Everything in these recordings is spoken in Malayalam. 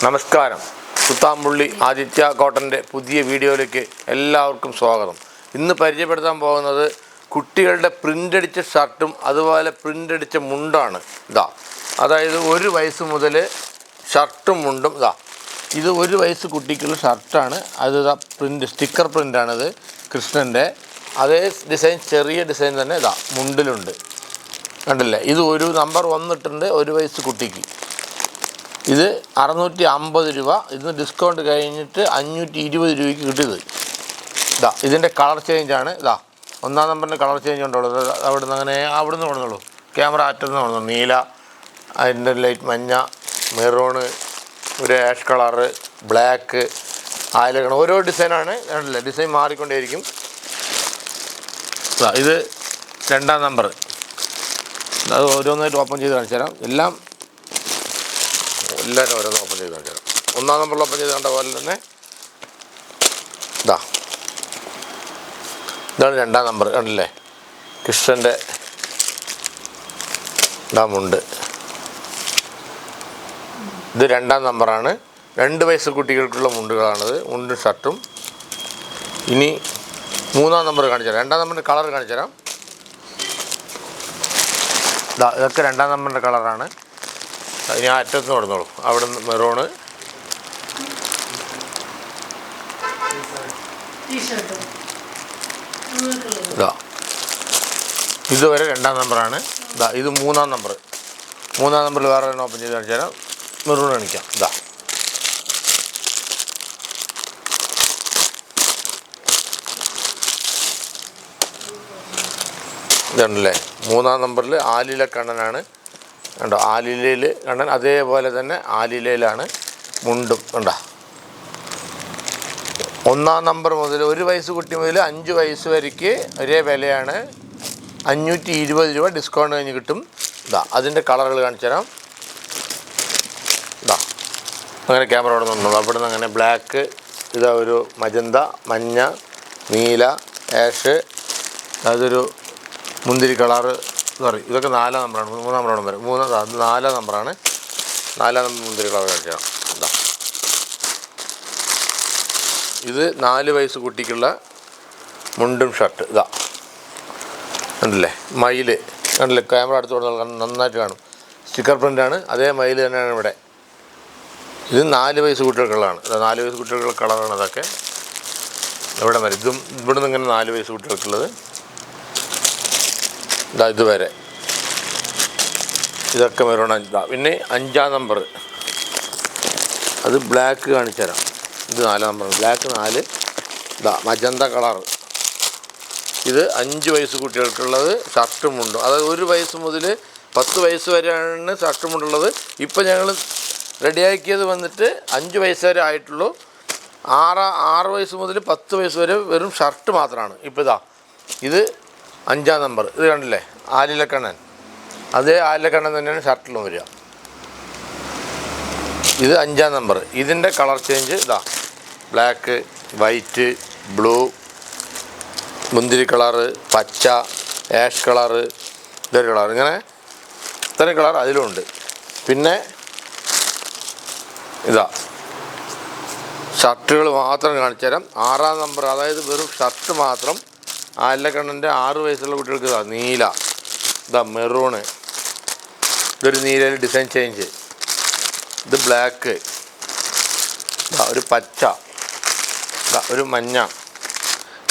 നമസ്കാരം. കുത്താമ്പുള്ളി ആദിത്യ കോട്ടൻ്റെ പുതിയ വീഡിയോയിലേക്ക് എല്ലാവർക്കും സ്വാഗതം. ഇന്ന് പരിചയപ്പെടുത്താൻ പോകുന്നത് കുട്ടികളുടെ പ്രിൻ്റടിച്ച ഷർട്ടും അതുപോലെ പ്രിൻ്റടിച്ച മുണ്ടാണ്. അതായത് 1 വയസ്സ് മുതൽ ഷർട്ടും മുണ്ടും. ഇത് 1 വയസ്സ് കുട്ടിക്കുള്ള ഷർട്ടാണ്. അത് സ്റ്റിക്കർ പ്രിൻ്റാണിത്. കൃഷ്ണൻ്റെ അതേ ഡിസൈൻ, ചെറിയ ഡിസൈൻ തന്നെ മുണ്ടിലുണ്ട്. കണ്ടില്ലേ? ഇത് ഒരു നമ്പർ 1 ഇട്ടുണ്ട് 1 വയസ്സ് കുട്ടിക്ക്. ഇത് 650 രൂപ. ഇതിന് ഡിസ്കൗണ്ട് കഴിഞ്ഞിട്ട് 520 രൂപയ്ക്ക് കിട്ടിയത്. ഇതിൻ്റെ കളർ ചേഞ്ചാണ്. 1-ാം നമ്പറിൻ്റെ കളർ ചേഞ്ച് കൊണ്ടുള്ളത്. അവിടുന്ന് കൊണ്ടുവന്നുള്ളൂ. ക്യാമറ ആറ്റെന്ന് കൊണ്ടുവന്നു. നീല, അതിൻ്റെ ലൈറ്റ് മഞ്ഞ, മെറൂണ്, ഒരു ആഷ് കളറ്, ബ്ലാക്ക്, ആയിലക്കണം. ഓരോ ഡിസൈനാണ്. കണ്ടില്ലേ? ഡിസൈൻ മാറിക്കൊണ്ടേയിരിക്കും. ഇത് 2-ാം നമ്പർ. അത് ഓരോന്നായിട്ട് ഓപ്പൺ ചെയ്ത് കാണിച്ചു തരാം. എല്ലാവരും ഓരോന്ന് ഓപ്പൺ ചെയ്ത് കാണിച്ചു തരാം. 1-ാം നമ്പറിൽ ഓപ്പൺ ചെയ്ത് കണ്ട പോലെ തന്നെ ഇതാണ് 2-ാം നമ്പർ. കണ്ടില്ലേ? കൃഷ്ണൻ്റെ മുണ്ട്. ഇത് 2-ാം നമ്പറാണ്. 2 വയസ്സ് കുട്ടികൾക്കുള്ള മുണ്ടുകളാണിത്. മുണ്ടും ഷർട്ടും. ഇനി 3-ാം നമ്പർ കാണിച്ചു തരാം. 2-ാം നമ്പറിൻ്റെ കളർ കാണിച്ചു തരാം. ഇതൊക്കെ 2-ാം നമ്പറിൻ്റെ കളറാണ്. ഇനി അറ്റത്ത് കൊടുത്തോളൂ. അവിടെ നിന്ന് മെറൂണ്, ഇതുവരെ 2-ാം നമ്പറാണ്. ഇത് 3-ാം നമ്പർ. 3-ാം നമ്പറിൽ വേറെ ഒന്ന് ഓപ്പൺ ചെയ്ത് കാണിച്ചു തരാം. മെറൂൺ കാണിക്കാം. ഇതുണ്ടല്ലേ? 3-ാം നമ്പറിൽ ആലില കണ്ണനാണ്. കണ്ടോ? ആലിലയിൽ കണ്ണൻ. അതേപോലെ തന്നെ ആലിലയിലാണ് മുണ്ടും. കണ്ടോ? 1-ാം നമ്പർ മുതൽ 1 വയസ്സ് കുട്ടി മുതൽ 5 വയസ്സ് വരയ്ക്ക് ഒരേ വിലയാണ്. 520 രൂപ ഡിസ്കൗണ്ട് കഴിഞ്ഞ് കിട്ടും. അതിൻ്റെ കളറുകൾ കാണിച്ചു തരാം. അങ്ങനെ ക്യാമറ അവിടെ നിന്നുള്ളൂ. അവിടെ നിന്ന് അങ്ങനെ ബ്ലാക്ക്, ഒരു മജന്ത, മഞ്ഞ, നീല, ആഷ്, അതൊരു മുന്തിരി കളറ്. ഇതൊക്കെ 4-ാം നമ്പറാണ്. 3-ാം നമ്പറാണ് വരെ. 4-ാം നമ്പറാണ്. 4-ാം നമ്പർ മുന്തിരി കളർ കാണിച്ചു തരാം. ഇത് 4 വയസ്സ് കുട്ടിക്കുള്ള മുണ്ടും ഷർട്ട്. കണ്ടില്ലേ? മയിൽ. കണ്ടില്ലേ? ക്യാമറ അടുത്ത് കൊടുത്താൽ നന്നായിട്ട് കാണും. സ്റ്റിക്കർ പ്രിൻ്റാണ്. അതേ മയിൽ തന്നെയാണ് ഇവിടെ. ഇത് 4 വയസ്സ് കുട്ടികൾക്കുള്ളതാണ്. 4 വയസ്സ് കുട്ടികൾക്കുള്ള കളറാണ് അതൊക്കെ. ഇവിടെ വരെ ഇവിടെ നിന്ന് ഇങ്ങനെ 4 വയസ്സ് കുട്ടികൾക്കുള്ളത്. ഇതുവരെ ഇതൊക്കെ മെറൂൺ. പിന്നെ 5-ാം നമ്പർ. അത് ബ്ലാക്ക് കാണിച്ചു തരാം. ഇത് 4-ാം നമ്പർ. ബ്ലാക്ക് 4. Magenta colour. ഇത് 5 വയസ്സ് കുട്ടികൾക്കുള്ളത് ഷർട്ടും മുണ്ടും. അതായത് 1 വയസ്സ് മുതൽ 10 വയസ്സ് വരെയാണ് ഷർട്ടും മുണ്ടുള്ളത്. ഇപ്പോൾ ഞങ്ങൾ റെഡിയാക്കിയത് വന്നിട്ട് 5 വയസ്സ് വരെ ആയിട്ടുള്ളൂ. 6 വയസ്സ് മുതൽ 10 വയസ്സ് വരെ വെറും ഷർട്ട് മാത്രമാണ്. ഇപ്പോൾ ഇത് 5-ാം നമ്പർ. ഇത് കണ്ടില്ലേ? ആലിലക്കണ്ണൻ. അതേ ആലിലക്കണ്ണൻ തന്നെയാണ് ഷർട്ടിലും വരിക. ഇത് 5-ാം നമ്പർ. ഇതിൻ്റെ colour change black, white, blue, മുന്തിരി കളറ്, പച്ച, ആഷ് കളറ്, ഇതൊരു കളർ. ഇങ്ങനെ ഇത്രയും കളർ അതിലുമുണ്ട്. പിന്നെ ഷർട്ടുകൾ മാത്രം കാണിച്ചു തരാം. 6-ാം നമ്പർ. അതായത് വെറും ഷർട്ട് മാത്രം. ആലിലക്കണ്ണൻ്റെ 6 വയസ്സുള്ള കുട്ടികൾക്ക് നീല, മെറൂണ്, ഇതൊരു നീലയിൽ ഡിസൈൻ ചേഞ്ച്, ഇത് ബ്ലാക്ക്, ഒരു പച്ച, ഒരു മഞ്ഞ,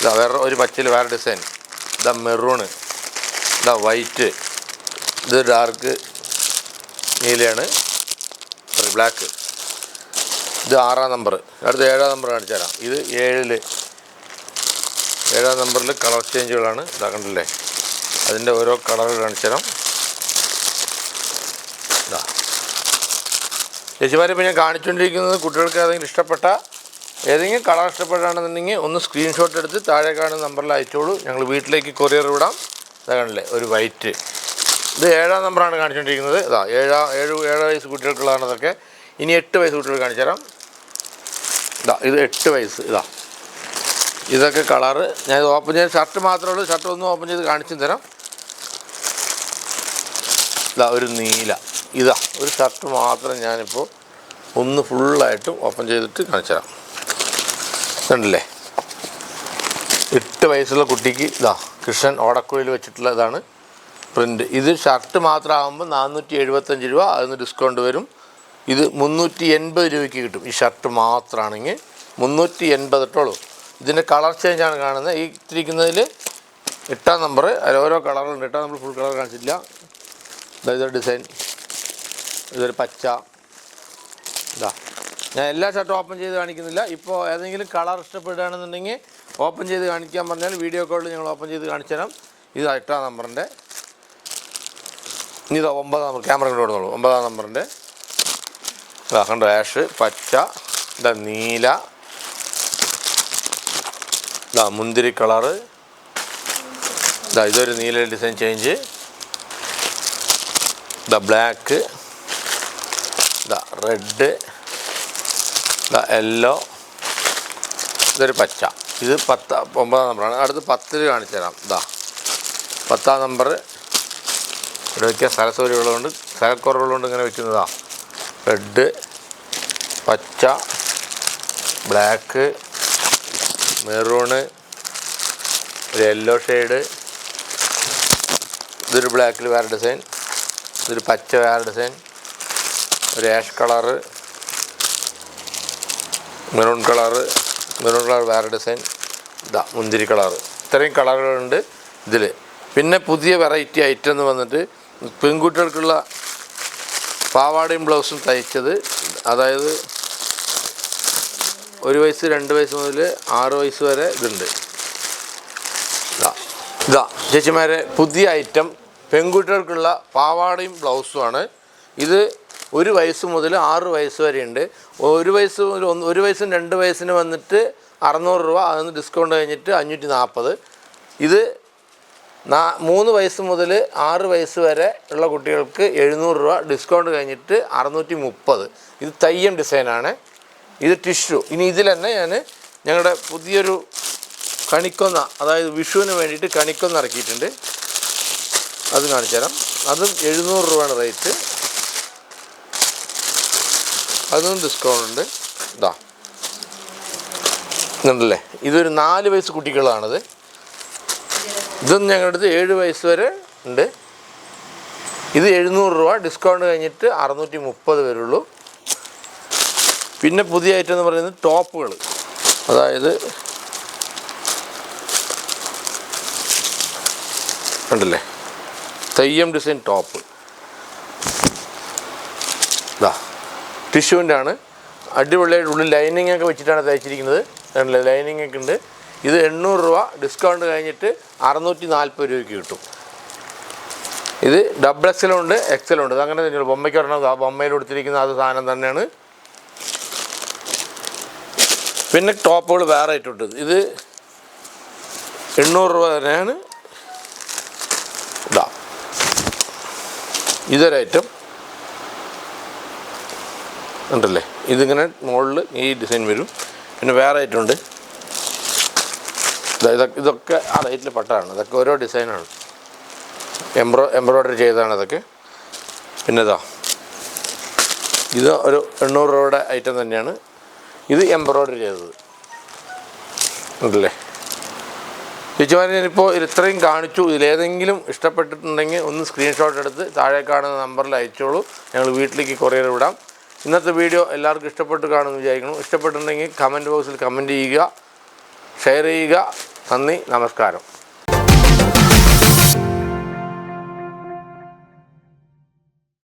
വേറെ ഒരു പച്ചയിൽ വേറെ ഡിസൈൻ, മെറൂണ്, വൈറ്റ്, ഇത് ഡാർക്ക് നീലയാണ്, ബ്ലാക്ക്. ഇത് 6-ാം നമ്പർ. അടുത്ത 7-ാം നമ്പർ കാണിച്ചു തരാം. ഇത് 7-ാം നമ്പറിൽ കളർ ചേഞ്ചുകളാണ്. കണ്ടില്ലേ? അതിൻ്റെ ഓരോ കളറുകൾ കാണിച്ചു തരാം. ചേച്ചിമാരെ ഇപ്പോൾ ഞാൻ കാണിച്ചുകൊണ്ടിരിക്കുന്നത് കുട്ടികൾക്ക് ഏതെങ്കിലും കളർ ഇഷ്ടപ്പെടുകയാണെന്നുണ്ടെങ്കിൽ ഒന്ന് സ്ക്രീൻഷോട്ട് എടുത്ത് താഴെ കാണുന്ന നമ്പറിൽ അയച്ചോളൂ. ഞങ്ങൾ വീട്ടിലേക്ക് കൊറിയർ വിടാം. കണ്ടില്ലേ? ഒരു വൈറ്റ്. ഇത് 7-ാം നമ്പറാണ് കാണിച്ചുകൊണ്ടിരിക്കുന്നത്. 7 വയസ്സ് കുട്ടികൾക്കുള്ളതാണ് അതൊക്കെ. ഇനി 8 വയസ്സ് കുട്ടികൾ കാണിച്ചു തരാം. ഇത് 8 വയസ്സ്. ഇതൊക്കെ കളറ്. ഞാൻ ഇത് ഓപ്പൺ ചെയ്ത് ഷർട്ട് മാത്രമേ ഉള്ളൂ. ഷർട്ട് ഒന്നും ഓപ്പൺ ചെയ്ത് കാണിച്ചു തരാം. ഒരു നീല. ഒരു ഷർട്ട് മാത്രം ഞാനിപ്പോൾ ഒന്ന് ഫുള്ളായിട്ടും ഓപ്പൺ ചെയ്തിട്ട് കാണിച്ചു തരാം. കണ്ടില്ലേ, 8 വയസ്സുള്ള കുട്ടിക്ക് ഇതാ കൃഷ്ണൻ ഓടക്കുഴയിൽ വെച്ചിട്ടുള്ള ഇതാണ് പ്രിൻ്റ്. ഇത് ഷർട്ട് മാത്രമാകുമ്പോൾ 475 രൂപ, അതിന് ഡിസ്കൗണ്ട് വരും. ഇത് 380 രൂപയ്ക്ക് കിട്ടും. ഈ ഷർട്ട് മാത്രമാണെങ്കിൽ 380 ഇട്ടോളൂ. ഇതിൻ്റെ കളർ ചേഞ്ചാണ് കാണുന്നത്. ഈ ഇട്ടിരിക്കുന്നതിൽ 8-ാം നമ്പർ, അതിൽ ഓരോ കളറുണ്ട്. 8-ാം നമ്പർ ഫുൾ കളർ കാണിച്ചില്ല. ഇതൊരു ഡിസൈൻ, ഇതൊരു പച്ച. ഇതാ, ഞാൻ എല്ലാ ഷർട്ടും ഓപ്പൺ ചെയ്ത് കാണിക്കുന്നില്ല. ഇപ്പോൾ ഏതെങ്കിലും കളർ ഇഷ്ടപ്പെടുകയാണെന്നുണ്ടെങ്കിൽ ഓപ്പൺ ചെയ്ത് കാണിക്കാൻ പറഞ്ഞാൽ വീഡിയോ കോളിൽ ഞങ്ങൾ ഓപ്പൺ ചെയ്ത് കാണിച്ചു തരാം. ഇത് 8-ാം നമ്പറിൻ്റെ. ഇനി ഇതാ 9-ാം നമ്പർ, ക്യാമറ കൊണ്ട് കൊടുത്തോളൂ. 9-ാം നമ്പറിൻ്റെ ഇതാ കണ്ടോ, ആഷ്, പച്ച, ഇതാ നീല, ഇതാ മുന്തിരി കളറ്, ഇതാ ഇതൊരു നീല ഡിസൈൻ ചേഞ്ച്, ഇതാ ബ്ലാക്ക്, ഇതാ റെഡ്, ഇതാ യെല്ലോ, ഇതൊരു പച്ച. ഇത് 9-ാം നമ്പറാണ്. അടുത്ത് 10-ൽ കാണിച്ചു തരാം. ഇതാ 10-ാം നമ്പർ. ഇവിടെ വയ്ക്കാൻ സ്ഥലസൗകര്യമുള്ളതുകൊണ്ട്, സ്ഥലക്കുറവുള്ളതുകൊണ്ട് ഇങ്ങനെ വയ്ക്കുന്നതാ. റെഡ്, പച്ച, ബ്ലാക്ക്, മെറൂണ്, ഒരു യെല്ലോ ഷെയ്ഡ്, ഇതൊരു ബ്ലാക്കിൽ വേറെ ഡിസൈൻ, ഇതൊരു പച്ച വേറെ ഡിസൈൻ, ഒരു ആഷ് കളറ്, മെറൂൺ കളറ് വേറെ ഡിസൈൻ, ഇതാ മുന്തിരി കളറ്. ഇത്രയും കളറുകളുണ്ട് ഇതിൽ. പിന്നെ പുതിയ വെറൈറ്റി ഐറ്റം എന്ന് വന്നിട്ട് പെൺകുട്ടികൾക്കുള്ള പാവാടയും ബ്ലൗസും തയ്ച്ചത്. അതായത് 1 വയസ്സ് 2 വയസ്സ് മുതൽ 6 വയസ്സ് വരെ ഇതുണ്ട്. ഇതാ ചേച്ചിമാരെ, പുതിയ ഐറ്റം പെൺകുട്ടികൾക്കുള്ള പാവാടയും ബ്ലൗസുമാണ്. ഇത് 1 വയസ്സ് മുതൽ 6 വയസ്സ് വരെ ഉണ്ട്. 1 വയസ്സ് മുതൽ 1 വയസ്സും 2 വയസ്സിന് വന്നിട്ട് 600 രൂപ, അതിന് ഡിസ്കൗണ്ട് കഴിഞ്ഞിട്ട് 540. ഇത് 3 വയസ്സ് മുതൽ 6 വയസ്സ് വരെ ഉള്ള കുട്ടികൾക്ക് 700 രൂപ, ഡിസ്കൗണ്ട് കഴിഞ്ഞിട്ട് 630. ഇത് തയ്യം ഡിസൈനാണ്. ഇത് ടിഷ്യൂ. ഇനി ഇതിൽ തന്നെ ഞങ്ങളുടെ പുതിയൊരു കണിക്കൊന്ന, അതായത് വിഷുവിന് വേണ്ടിയിട്ട് കണിക്കൊന്ന ഇറക്കിയിട്ടുണ്ട്. അത് കാണിച്ചു തരാം. അതും 700 രൂപയാണ് റേറ്റ്. അതും ഡിസ്കൗണ്ട് ഉണ്ട്. ഇതാ ഉണ്ടല്ലേ, ഇതൊരു 4 വയസ്സ് കുട്ടികളാണിത്. ഇതും ഞങ്ങളുടെ അടുത്ത് 7 വയസ്സ് വരെ ഉണ്ട്. ഇത് 700 രൂപ, ഡിസ്കൗണ്ട് കഴിഞ്ഞിട്ട് 630 വരുള്ളൂ. പിന്നെ പുതിയ ഐറ്റം എന്ന് പറയുന്നത് ടോപ്പുകൾ. അതായത് ഉണ്ടല്ലേ, തെയ്യം ഡിസൈൻ ടോപ്പ്. ഇതാ ടിഷ്യൂവിൻ്റെ ആണ്. അടിപൊളിയായിട്ട് ഉള്ളിൽ ലൈനിങ് ഒക്കെ വെച്ചിട്ടാണ് തയ്ച്ചിരിക്കുന്നത്. ലൈനിങ് ഒക്കെ ഉണ്ട്. ഇത് 800 രൂപ, ഡിസ്കൗണ്ട് കഴിഞ്ഞിട്ട് 640 രൂപയ്ക്ക് കിട്ടും. ഇത് XXL ഉണ്ട്, XL ഉണ്ട്. അതങ്ങനെ തന്നെയാണ്. ബൊമ്മയ്ക്ക് പറഞ്ഞത് ആ ബൊമ്മയിൽ കൊടുത്തിരിക്കുന്ന അത് സാധനം തന്നെയാണ്. പിന്നെ ടോപ്പുകൾ വേറെ ആയിട്ടുണ്ട്. ഇത് 800 രൂപ തന്നെയാണ്. ഇതാ ഇതൊരൈറ്റം ഉണ്ടല്ലേ, ഇതിങ്ങനെ മുകളിൽ ഈ ഡിസൈൻ വരും. പിന്നെ വേറെ ഐറ്റം ഉണ്ട്. ഇതൊക്കെ ആ റേറ്റിൽ പെട്ടതാണ്. ഇതൊക്കെ ഓരോ ഡിസൈനാണ്, എംബ്രോയ്ഡറി ചെയ്തതാണ് ഇതൊക്കെ. പിന്നെ ഇത് ഒരു 800 രൂപയുടെ ഐറ്റം തന്നെയാണ്. ഇത് എംബ്രോയ്ഡറി ചെയ്തത് ഉണ്ടല്ലേ. ചേച്ചിമാരെ, ഞാനിപ്പോൾ ഇത്രയും കാണിച്ചു. ഇതിലേതെങ്കിലും ഇഷ്ടപ്പെട്ടിട്ടുണ്ടെങ്കിൽ ഒന്ന് സ്ക്രീൻഷോട്ട് എടുത്ത് താഴെ കാണുന്ന നമ്പറിൽ അയച്ചോളൂ. ഞങ്ങൾ വീട്ടിലേക്ക് കൊറിയർ വിടാം. ഇന്നത്തെ വീഡിയോ എല്ലാവർക്കും ഇഷ്ടപ്പെട്ട് കാണുമെന്ന് വിചാരിക്കുന്നു. ഇഷ്ടപ്പെട്ടിട്ടുണ്ടെങ്കിൽ കമൻറ്റ് ബോക്സിൽ കമൻറ്റ് ചെയ്യുക, ഷെയർ ചെയ്യുക. നന്ദി, നമസ്കാരം.